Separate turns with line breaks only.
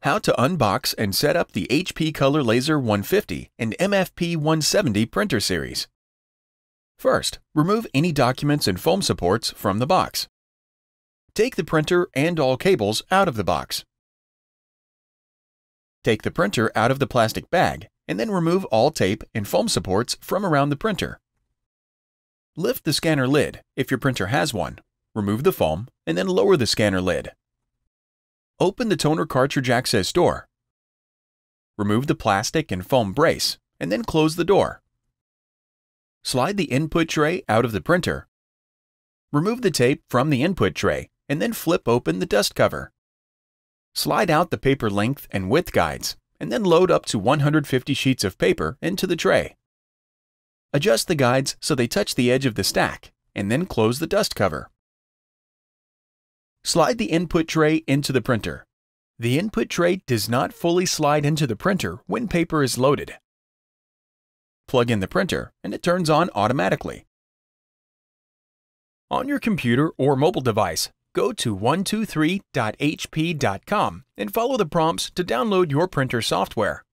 How to unbox and set up the HP Color Laser 150 and MFP 170 printer series. First, remove any documents and foam supports from the box. Take the printer and all cables out of the box. Take the printer out of the plastic bag and then remove all tape and foam supports from around the printer. Lift the scanner lid, if your printer has one, remove the foam, and then lower the scanner lid. Open the toner cartridge access door. Remove the plastic and foam brace, and then close the door. Slide the input tray out of the printer. Remove the tape from the input tray, and then flip open the dust cover. Slide out the paper length and width guides, and then load up to 150 sheets of paper into the tray. Adjust the guides so they touch the edge of the stack, and then close the dust cover. Slide the input tray into the printer. The input tray does not fully slide into the printer when paper is loaded. Plug in the printer, and it turns on automatically. On your computer or mobile device, go to 123.hp.com and follow the prompts to download your printer software.